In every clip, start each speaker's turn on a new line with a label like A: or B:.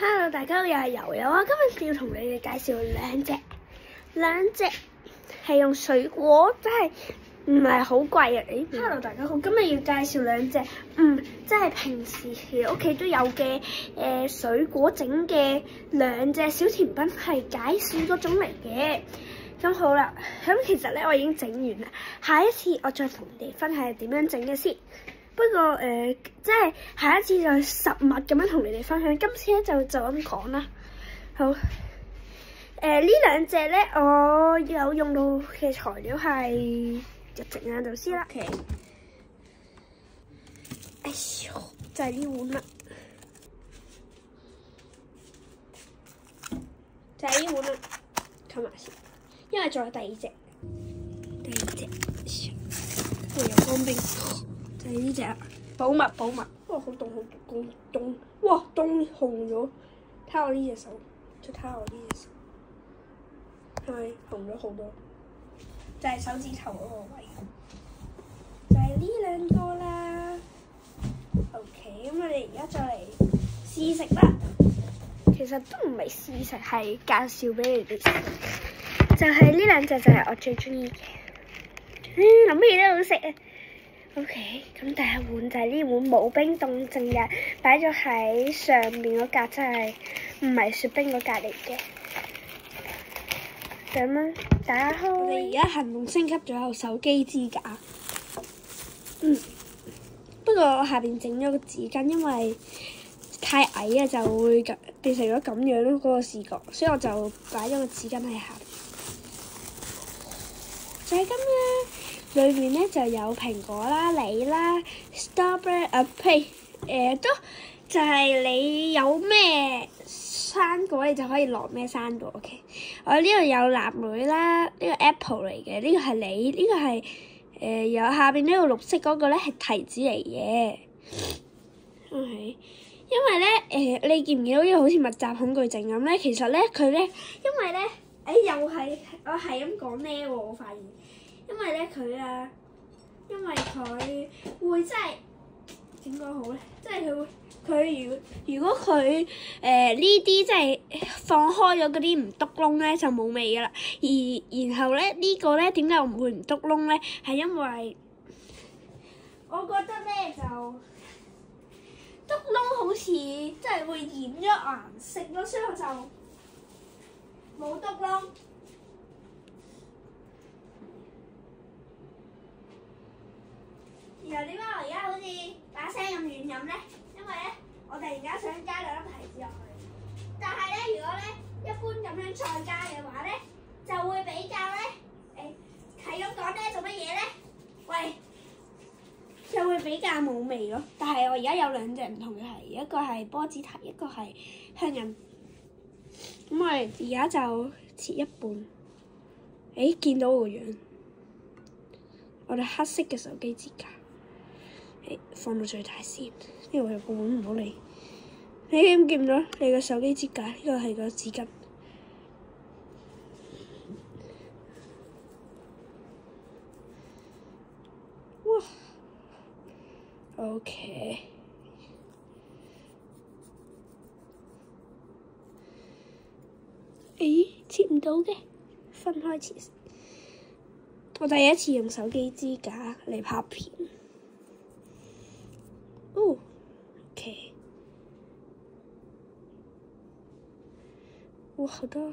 A: Hello， 大家好，又係悠悠啊！今日要同你哋介紹兩隻係用水果，真係唔係好貴啊！Hello， 大家好，今日要介紹兩隻即係平時屋企都有嘅水果整嘅兩隻小甜品，係解暑嗰種嚟嘅。咁好啦，咁其實咧我已經整完啦，下一次我再同你哋分享點樣整嘅先。不過即係下一次就實物咁樣同你哋分享。今次咧就咁講啦。好，呢兩隻咧，我有用到嘅材料係就整喺度先啦。Okay. 哎呦，就係呢碗啦，就係呢碗啦，冚埋先。因為仲有第二隻，會有乾冰。就係呢隻啦，保密。哇，好凍，哇，凍紅咗。睇下我呢隻手，再睇下我呢隻手，係咪紅咗好多？就係手指頭嗰個位，就係呢兩個啦。OK， 咁我哋而家再嚟試食啦。其實都唔係試食，係介紹俾你哋食。就係呢兩隻就係我最中意嘅，諗起都好食啊！ OK， 咁第一碗就係呢碗冇冰凍淨嘅，擺咗喺上面嗰格，真係唔係雪冰嗰格嚟嘅。咁樣打開，我哋而家行動升級咗有手機支架。不過我下邊整咗個紙巾，因為太矮啊，就會變成咗咁樣咯，嗰個視覺，所以我就擺咗個紙巾喺下邊。就係咁啦。裏面咧就有蘋果啦、梨啦、strawberry 都就係你有咩生果，你就可以落咩生果。OK， 我呢度有藍莓啦，呢個 apple 嚟嘅，呢個係梨，呢個係有下邊呢個綠色嗰個咧係提子嚟嘅。OK， 因為咧你見唔見到呢個好似密集恐懼症咁咧？其實咧佢咧，因為咧又係我係咁講咧喎，我發現。因為咧因為佢會真係點講好咧？即係佢如果佢呢啲即係放開咗嗰啲唔篤窿咧，就冇味噶啦。然後咧呢個咧點解我唔會唔篤窿咧？係因為我覺得咧就篤窿好似即係會染咗顏色咯，所以我就冇篤窿。然後點解我而家好似把聲咁亂飲咧？因為咧，我突然間想加兩粒提子落去，但係咧，如果咧一般咁樣再加嘅話咧，就會比較咧係咁講咧做乜嘢咧？喂，就會比較冇味咯。但係我而家有兩隻唔同嘅提，一個係波子提，一個係香韌。咁我哋而家就切一半。見到個樣，我哋黑色嘅手機支架。放到最大先，因為我個碗唔好理。你見唔見到你個手機支架？呢個係個紙巾。哇 ！OK。切唔到嘅，分開切。我第一次用手機支架嚟拍片。OK， 哇，好多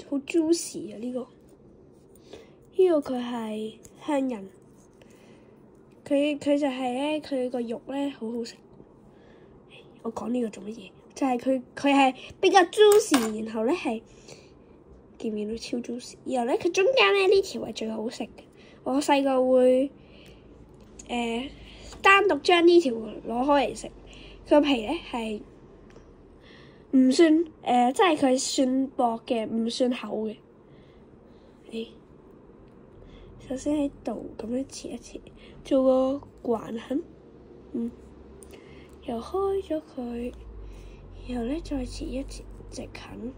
A: 好 juicy 啊！呢個佢係香韌，佢就係咧，佢個肉咧好好食。我講呢個做乜嘢？就係佢係比較 juicy， 然後咧係見唔見到超 juicy？ 然後咧佢中間咧呢條係最好食嘅。我細個會單獨將呢條攞開嚟食。佢個皮咧係唔算即係佢算薄嘅，唔算厚嘅。首先喺度咁樣切一切，做個橫痕，又開咗佢，然後咧再切一切直痕。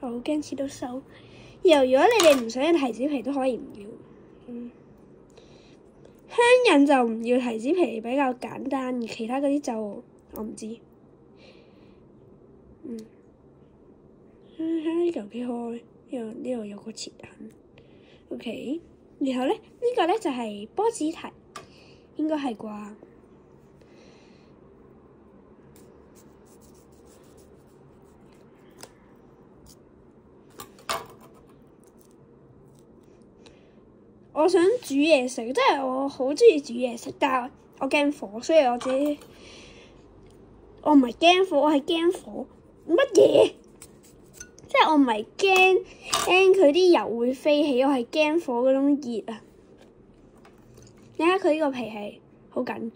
A: 我好驚切到手。然後如果你哋唔想要提子皮都可以唔要。香韌就唔要提子皮，比較簡單，而其他嗰啲就我唔知。呢嚿幾開，呢度有個切痕。OK， 然後咧呢個咧就係波子題，應該係啩？我想煮嘢食，即係我好中意煮嘢食，但係我驚火，所以我唔係驚火，我係驚火乜嘢？即係我唔係驚佢啲油會飛起，我係驚火嗰種熱啊！你睇佢呢個皮係好緊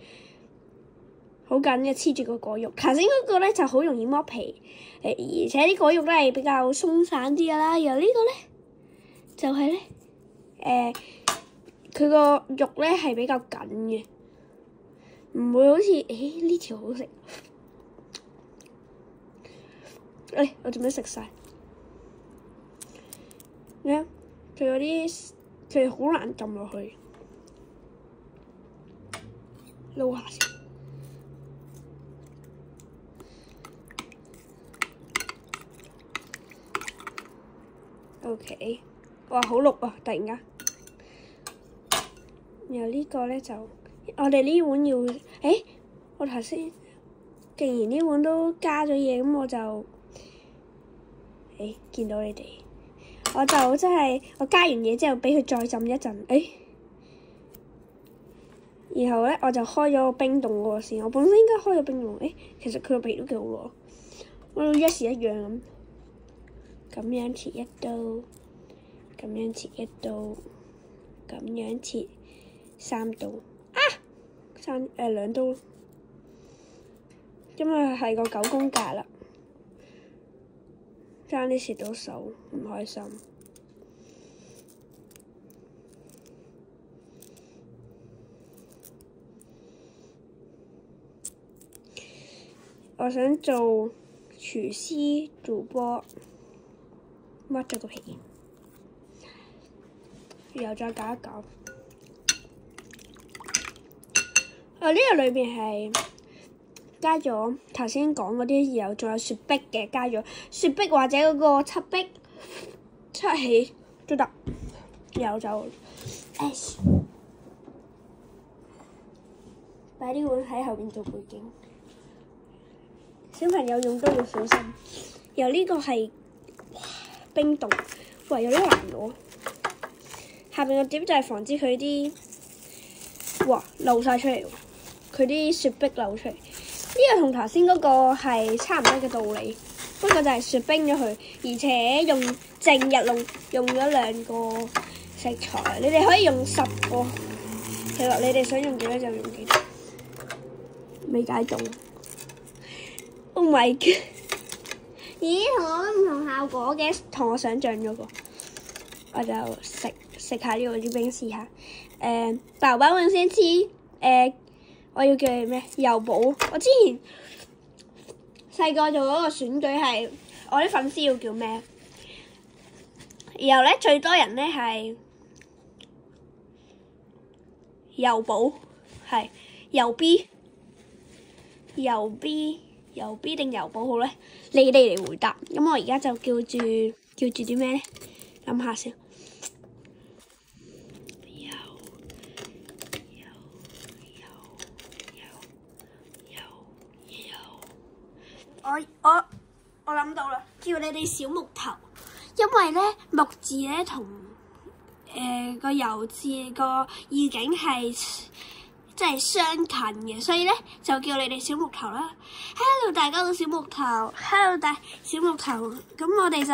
A: 嘅，黐住個果肉。頭先嗰個咧就好容易剝皮，而且啲果肉咧係比較鬆散啲㗎啦。然後呢個咧就係咧佢個肉咧係比較緊嘅，唔會好似呢條好食。我做咩食晒？佢嗰啲佢好難撳落去，撈下先。OK， 哇，好綠啊！突然間。然後呢個咧就我哋呢碗要我頭先既然呢碗都加咗嘢，咁我就見到你哋，我就真係我加完嘢之後俾佢再浸一陣，然後咧我就開咗個冰凍嗰個先。我本身應該開咗冰凍，其實佢個皮都幾好攞，我一時一樣咁樣切一刀，咁樣切一刀，咁樣切3刀2刀，因為係個9宮格啦，爭啲蝕到手，唔開心。我想做廚師主播，剝咗個皮，然後再搞一搞。呢個裏邊係加咗頭先講嗰啲，然後仲有雪碧嘅，加咗雪碧或者嗰個七碧七喜都得。然後就擺啲碗喺後邊做背景，小朋友用都要小心。然後呢個係冰凍，有啲難攞。下邊個點就係防止佢啲漏晒出嚟喎。佢啲雪碧流出嚟，呢個同頭先嗰個係差唔多嘅道理，不過就係雪冰咗佢，而且淨日用咗2個食材，你哋可以用10個，其實你哋想用幾多就用幾多。未解凍 ，Oh my god！ 咦，同我都唔同效果嘅，同我想象嗰個，我就食下呢個啲冰試下。爸爸我先黐我要叫你咩？油寶。我之前細個做嗰個選舉係，我啲粉絲要叫咩？然後咧最多人咧係油寶，係油 B 定油寶好咧？你哋嚟回答。咁我而家就叫住啲咩咧？諗下先。我諗到啦，叫你哋小木頭，因為咧木字咧同個油字個意境係即係相近嘅，所以咧就叫你哋小木頭啦。Hello 大家好，小木頭 ，Hello 小木頭，咁我哋就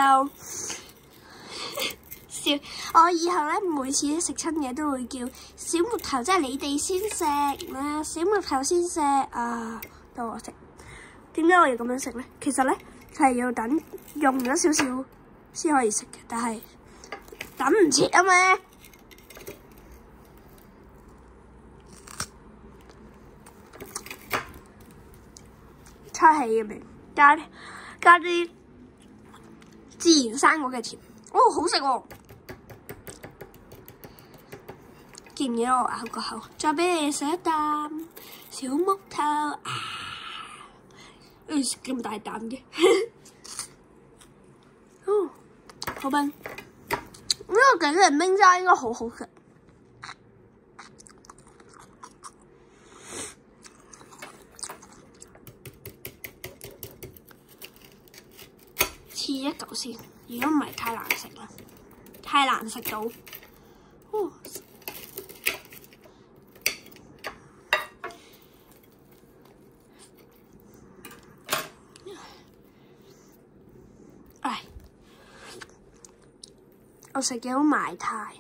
A: 笑。我以後咧每次食親嘢都會叫小木頭，即係你哋先食啦，小木頭先食啊，到我食。點解我要咁樣食咧？其實咧係要等用咗少少先可以食嘅，但係等唔切啊嘛。叉起嘅味，加啲自然生果嘅甜，好食喎！見唔見到我咬個口？再俾你食一啖小木頭啊！食咁大啖嘅〜好冰。呢個景靈冰沙應該好好食。切一嚿先，如果唔係太難食啦，太難食到。我食嘅好埋汰，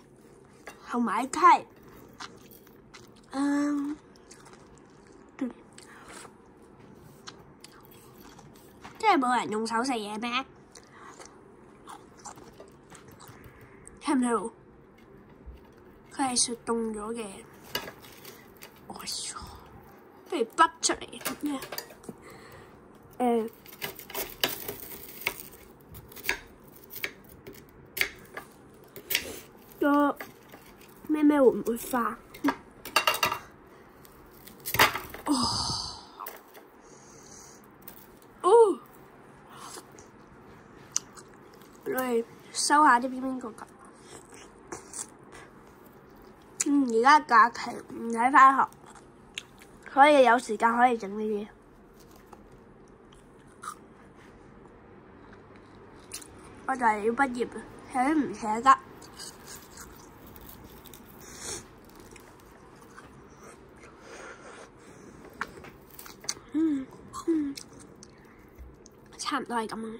A: 好埋汰。真係冇人用手食嘢咩？聽唔聽到？佢係雪凍咗嘅。不如筆出嚟。個咩會唔會化？我哋收下啲邊邊角角。而家假期唔使返學，所以有時間可以整呢啲。我就係要畢業啦，有啲唔捨得。差唔多係咁啦。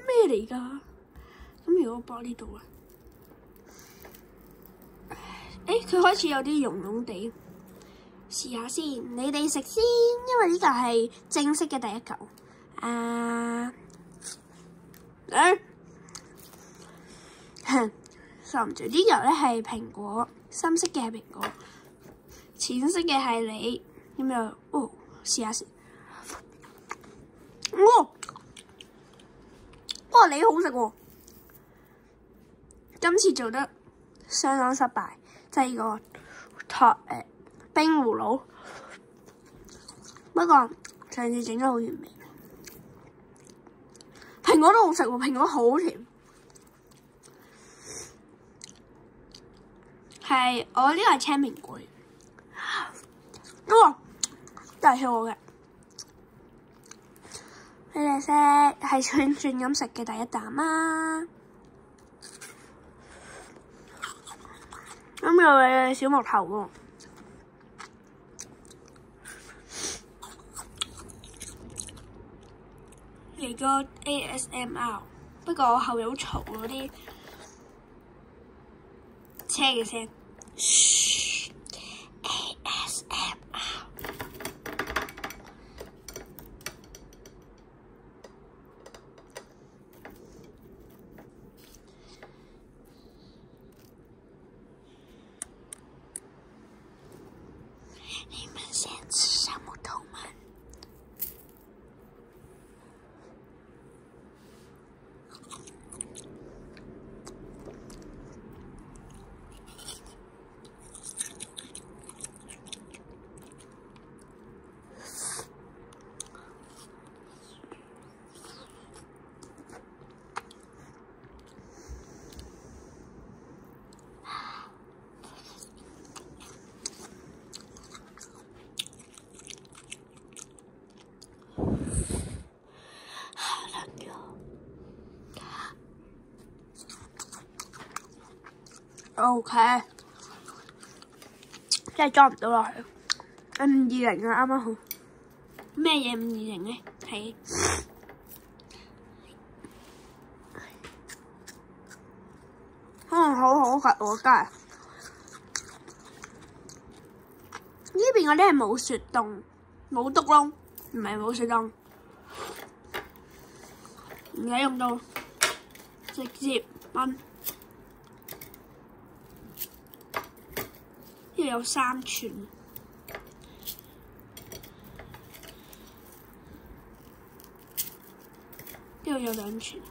A: 咩嚟㗎？咁如果我播呢度啊？佢開始有啲溶溶地，試下先。你哋食先，因為呢個係正式嘅第一嚿。收唔住呢嚿咧係蘋果，深色嘅係蘋果，淺色嘅係你。咁樣試下先。你好食喎！今次做得相當失敗，即係呢個冰葫蘆。不過上次整得好完美。蘋果都好食喎，蘋果好甜。係我呢個係青蘋果。都係我嘅。你哋食係串串咁食嘅第一啖啊！咁有嘅小木頭喎。嚟個 ASMR， 不過我後面好嘈嗰啲車嘅聲。你們先吃小木頭嗎？OK， 真係裝唔到落去。520啊，啱啱好。咩嘢520咧？係好好食喎，真係。呢邊嗰啲係冇雪凍，冇篤窿，唔係冇雪凍，唔使用到，直接炆。呢度有3寸，呢度有2寸，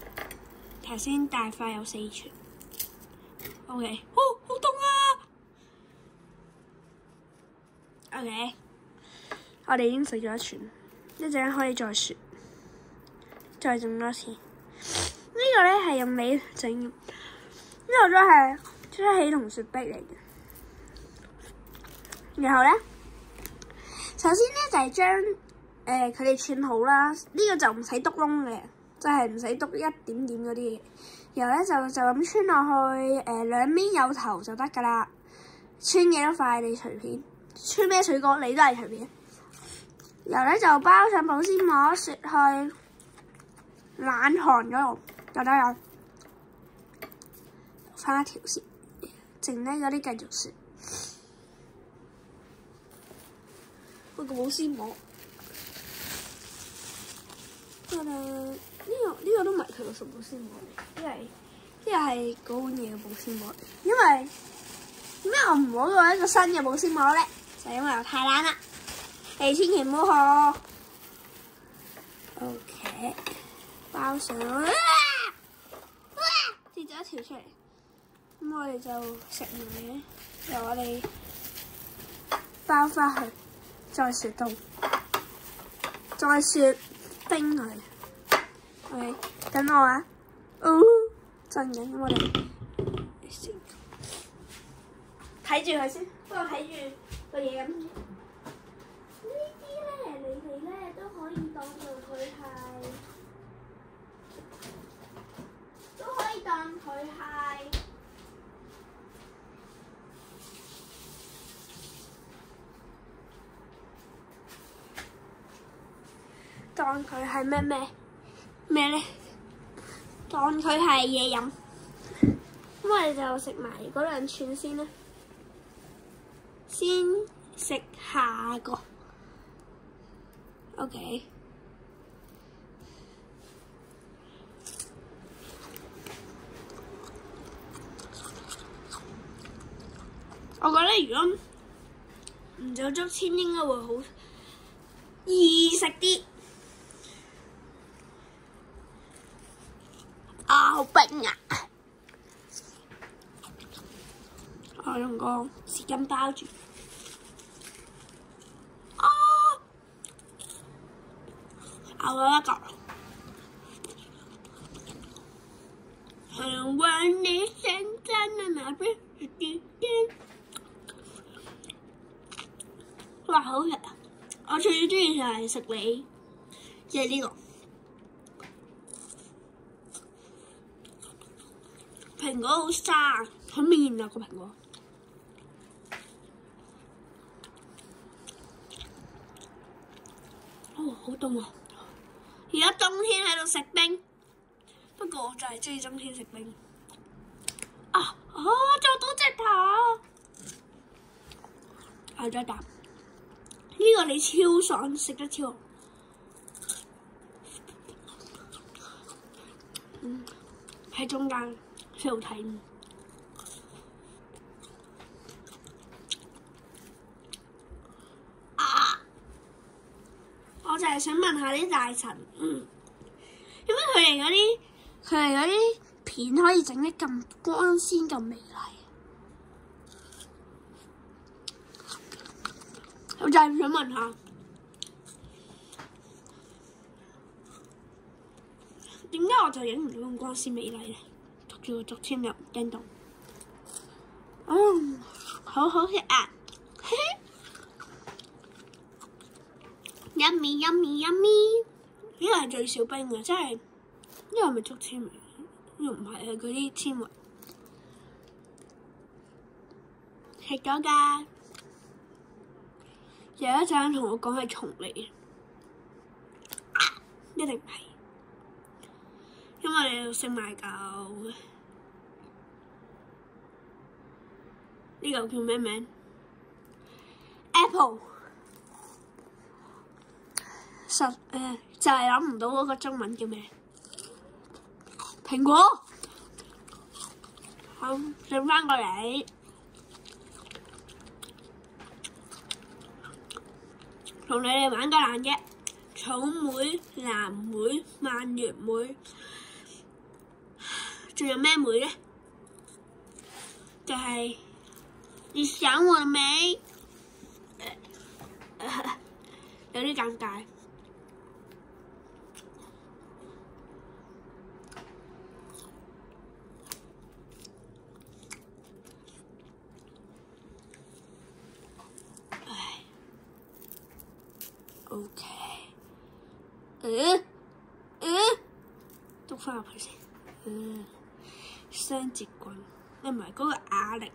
A: 頭先大塊有4寸。OK， 好凍啊！ OK， 我哋已經食咗一串，一陣間可以再雪，再整多次。呢個咧係用你整，呢個都係出起同雪碧嚟嘅。然後咧，首先咧就係將佢哋串好啦。呢個就唔使篤窿嘅，就係唔使篤一點點嗰啲嘢。然後咧就咁穿落去，兩邊有頭就得㗎啦。穿幾多塊你隨便，穿咩水果你都係隨便。然後咧就包上保鮮膜，雪去冷寒嗰度就得啦。翻一條先，剩低嗰啲繼續雪。個保鮮膜，呢個都唔係佢個保鮮膜嚟，呢個係嗰碗嘢嘅保鮮膜嚟。因為點解我唔好用一個新嘅保鮮膜咧？就因為我太懶啦。你千祈唔好學。OK， 包上，跌咗一條出嚟。咁我哋就食埋，由我哋包翻去，再雪凍，再雪冰佢。OK， 等我啊！震緊，我哋睇住佢先，不過睇住個嘢咁。呢啲咧，你哋咧都可以當做佢係，當佢係咩咧？當佢係嘢飲。咁我哋就食埋嗰兩串先啦。先食下個 ，OK。我覺得如果唔做竹籤應該會好易食啲。好冰啊！我用個紙巾包住。咬咗一個。想問你現在在哪邊？哇，好食啊！我最中意就係食你，即係呢個蘋果好沙，好面啊個蘋果。好凍啊！而家冬天喺度食冰，不過我就係中意冬天食冰。做到隻頭，咬咗一啖。呢個你超爽，食得超好。喺中間先好睇。我就係想問下啲大臣，點解佢哋嗰啲片可以整得咁光鮮咁美麗？我就係想問下，點解我就影唔到咁光鮮美麗咧？捉住個竹籤又唔驚到，好好食啊！嘿嘿。Yummy yummy yummy， 呢個係最少冰嘅，真係呢個係咪竹籤嚟？呢個唔係啊，嗰啲纖維食咗㗎。有一陣同我講係蟲嚟嘅，一定唔係，因為你要食埋嚿呢嚿叫咩名 ？Apple。就係諗唔到嗰個中文叫咩？蘋果。好，剩翻個你。同你哋玩個爛嘅，草莓、藍莓、蔓越莓，仲有咩莓咧？就係你想我了沒？有啲尷尬。OK， 篤翻入去先。雙節棍，唔係嗰個啞鈴。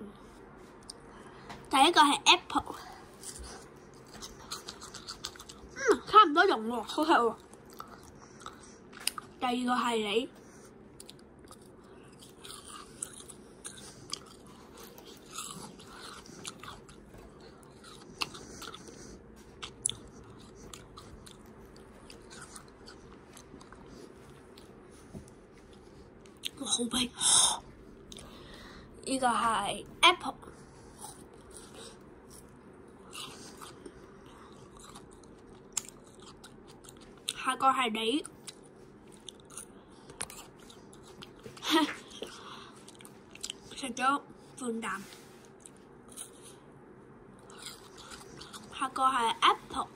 A: 第一個係 Apple， 差唔多用喎，好食喎。第二個係你，好味。呢個係 Apple， 下個係你，食咗半啖。下個係 Apple，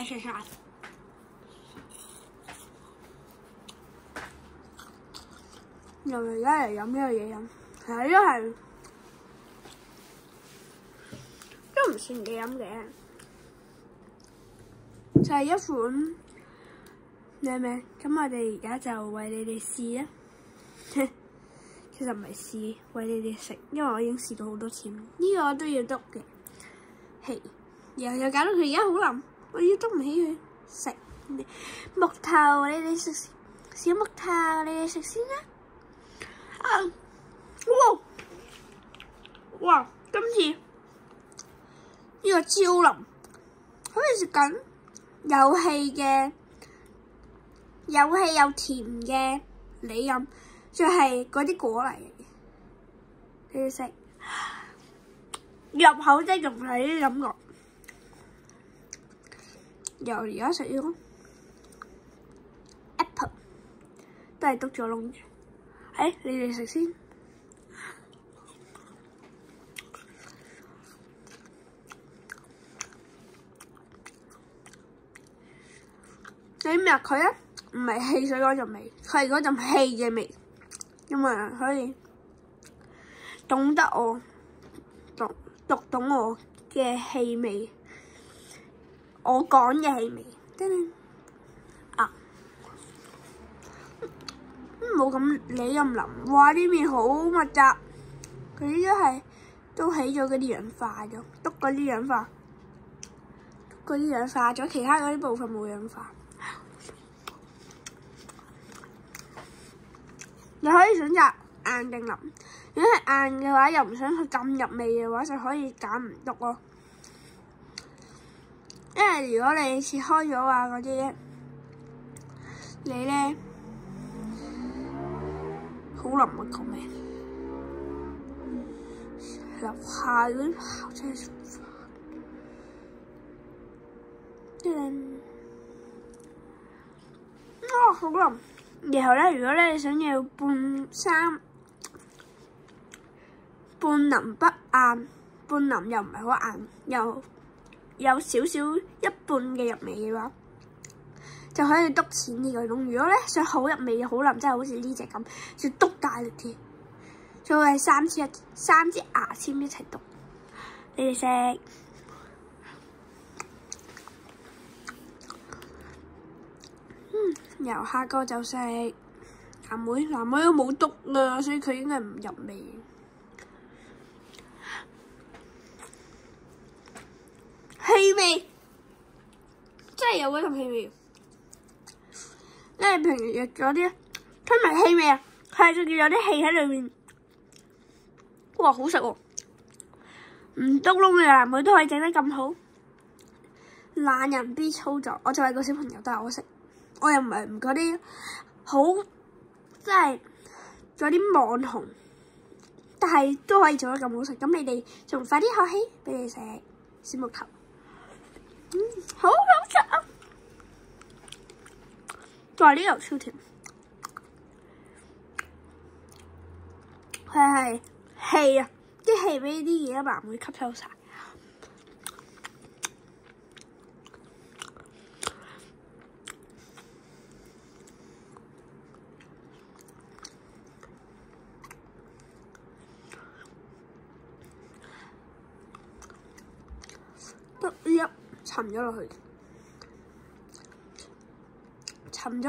A: 食晒。又而家嚟飲呢個嘢飲，其實都唔算幾飲嘅，就係一款咩咩？咁我哋而家就為你哋試啊！其實唔係試，為你哋食，因為我已經試過好多次。呢個我都要篤嘅，係，然後又搞到佢而家好腍，我已經篤唔起佢食。木頭，你哋食小木頭，你哋食先啦。哇！今次呢個超腍，好似食緊有氣又甜嘅梨飲，仲係嗰啲果嚟嘅。你哋食入口即係仲係啲感覺。又而家食呢個 Apple， 都係篤咗窿嘅。你哋食先。你搣佢啊，唔係汽水嗰陣味，佢係嗰陣氣嘅味，因為可以懂得我讀懂我嘅氣味，我講嘅氣味，冇咁你咁腍，哇！呢面好密集，佢呢都起咗嗰啲氧化咗，篤嗰啲氧化咗，其他嗰啲部分冇氧化。你可以選擇硬定腍，如果係硬嘅話，又唔想佢咁入味嘅話，就可以揀唔篤咯。因為如果你切開咗啊嗰啲，你咧好腍啊個味，樓下嗰啲跑車食飯，好腍。然後咧，如果咧你想要半腍不硬，半腍又唔係好硬，又有少少一半嘅入味嘅話，就可以篤淺啲嗰種。如果咧想好入味好腍，真係好似呢隻咁，要篤大力啲，就係三支牙籤一齊篤。你哋食。由下個就食藍莓都冇篤啦，所以佢應該唔入味。氣味真係有嗰陣氣味，因為平時食咗啲吞埋氣味啊，係仲要有啲氣喺裏面。哇，好食喎！唔篤窿嘅藍莓都可以整得咁好，懶人 B 操作。我作為個小朋友，但係我食。我又唔係嗰啲好，即係做啲網紅，但係都可以做得咁好食。咁你哋仲快啲學起，俾你食小木頭。好好食啊！哇，呢個超甜，佢係氣啊！啲氣俾啲嘢慢慢吸收晒。一沉咗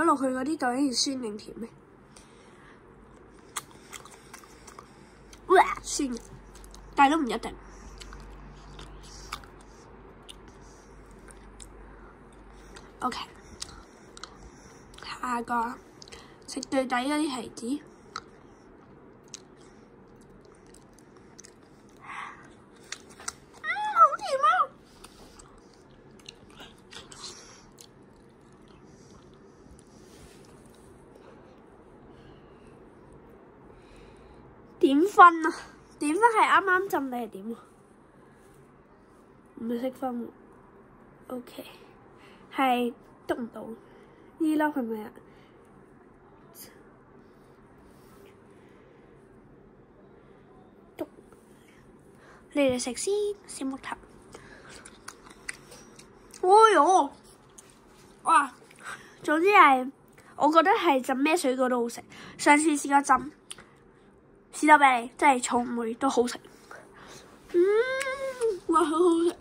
A: 落去，嗰啲究竟係酸定甜咧？酸，但係都唔一定。OK， 下個食最底嗰啲提子。點分啊？點分係啱啱浸定係點啊？唔識分喎。OK， 係篤唔到呢粒係咪啊？篤，你哋食先，小木頭。哎呦！哇！總之係，我覺得係浸咩水果都好食。上次試過浸士多啤梨，真係草莓都好食。哇，好好食！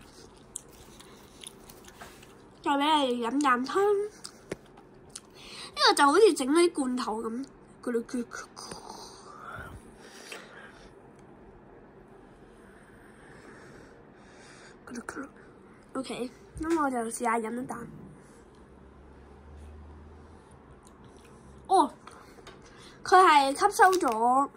A: 再俾你飲啖湯，呢個就好似整嗰啲罐頭咁。OK， 咁我就試下飲一啖。哦，佢係吸收咗。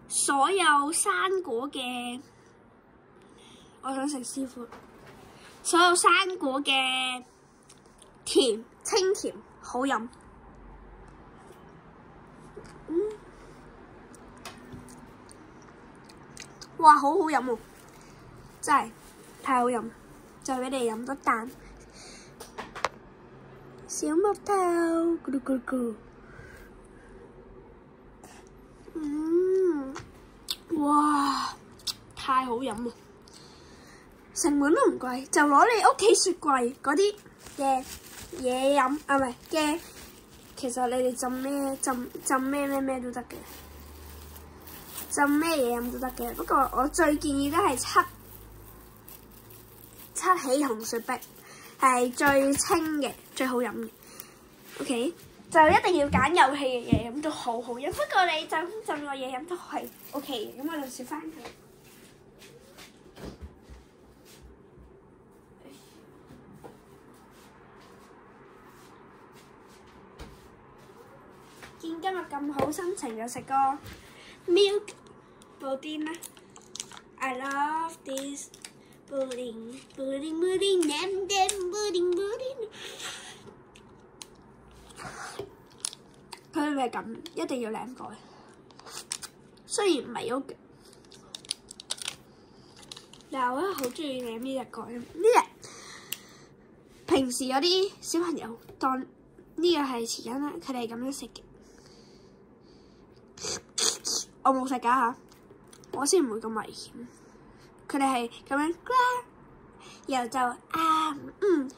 A: 所有生果嘅，我想食師傅。所有生果嘅甜，清甜，好飲。哇，好好飲喎！真係太好飲，再俾你飲多啖。小木頭，咕嚕咕嚕。哇，太好飲啦！成本都唔貴，就攞你屋企雪櫃嗰啲嘅嘢飲，啊唔係嘅，其實你哋浸咩都得嘅，浸咩嘢飲都得嘅。不過我最建議都係七喜紅雪碧，係最清嘅，最好飲嘅。OK， 就一定要揀有氣嘅嘢飲都好好飲。不過你浸個嘢飲都係 OK 嘅，咁我就試翻佢。見今日咁好心情，就食個 milk pudding 啦。I love this pudding, pudding, pudding, yum yum, pudding, pudding。佢係咁，一定要舐過。雖然唔係好嘅，但係我好中意舐呢隻蓋。呢隻平時有啲小朋友當呢個係匙羹啦，佢哋係咁樣食嘅。我冇食㗎嚇，我先唔會咁危險。佢哋係咁樣然後就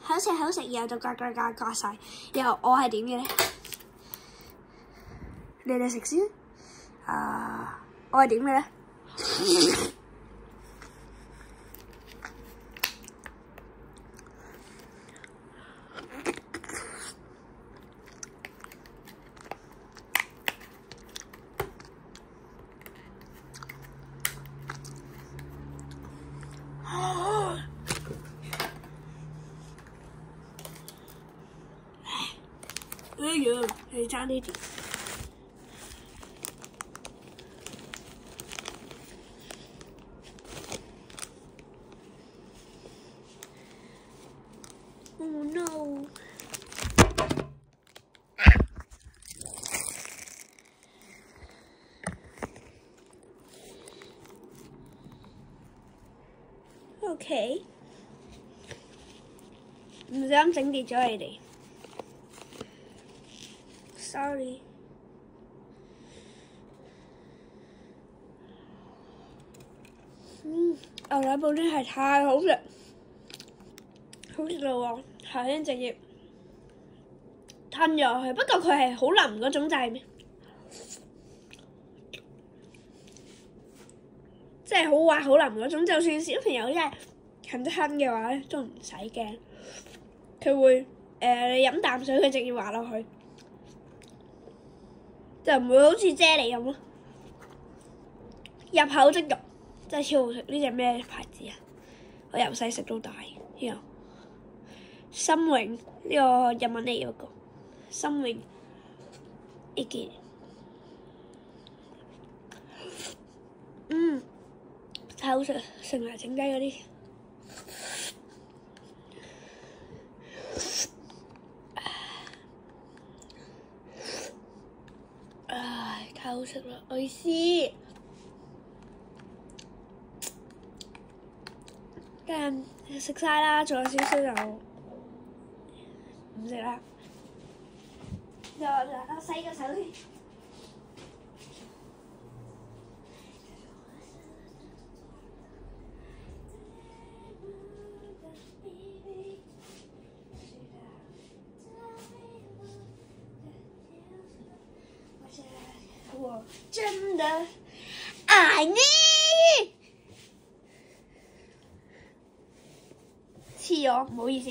A: 好食好食，然後就呱曬。然後我係點嘅咧？你哋食先。我係點嘅咧？哎呀，你爭呢啲。Oh no！ OK，唔小心整跌咗你哋。Sorry。牛奶布丁係太好食，好食到喎！頭先直接吞咗落去，不過佢係好腍嗰種，就係即係好滑好腍嗰種。就算小朋友真係肯吞嘅話咧，都唔使驚。佢會你飲啖水，佢直接滑落去，就唔會好似啫喱咁咯。入口即溶。真係超好食！呢隻咩牌子啊？我由細食到大。呢個心榮，呢個日文嚟嗰個心榮呢件，太好食，食埋整雞嗰啲。太好食啦！我意思。食晒啦，仲有少少就唔食啦。我洗個手先。我真的愛你。黐咗，唔好意思。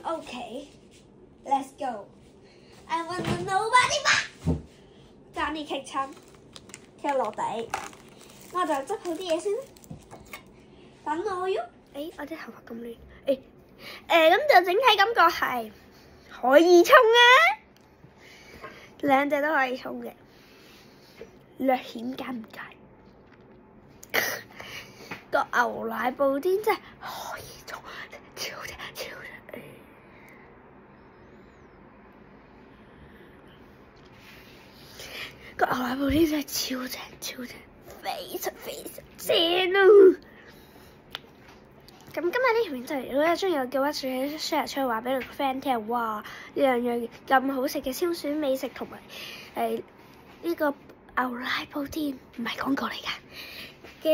A: Okay，let's go。I want to nobody but。爭啲棘親，棘落地。我就執好啲嘢先。等我喐。我啲頭髮咁亂。咁就整體感覺係可以沖啊，兩隻都可以沖嘅，略顯尷尬。個牛奶布丁真係可以沖，超正。個牛奶布丁真係超正，非常正咯！咁今日呢條片就嚟到啦，中意我嘅話記得 share 出去話俾你個 friend 聽，哇！呢兩樣咁好食嘅超選美食同埋呢個牛奶布丁唔係廣告嚟㗎。記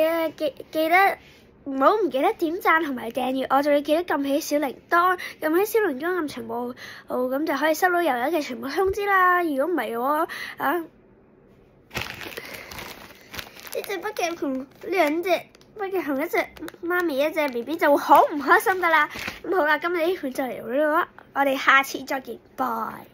A: 得唔好唔記得點讚同埋訂閱，我仲要記得撳起小鈴鐺，撳起小鈴鐺撳全部咁就可以收到遊戲嘅全部通知啦。如果唔係嘅話呢隻北極熊兩隻北極熊，一隻媽咪一隻 BB 就會好唔開心噶啦。咁好啦，今日呢款就嚟到呢度啦，我哋下次再見，拜。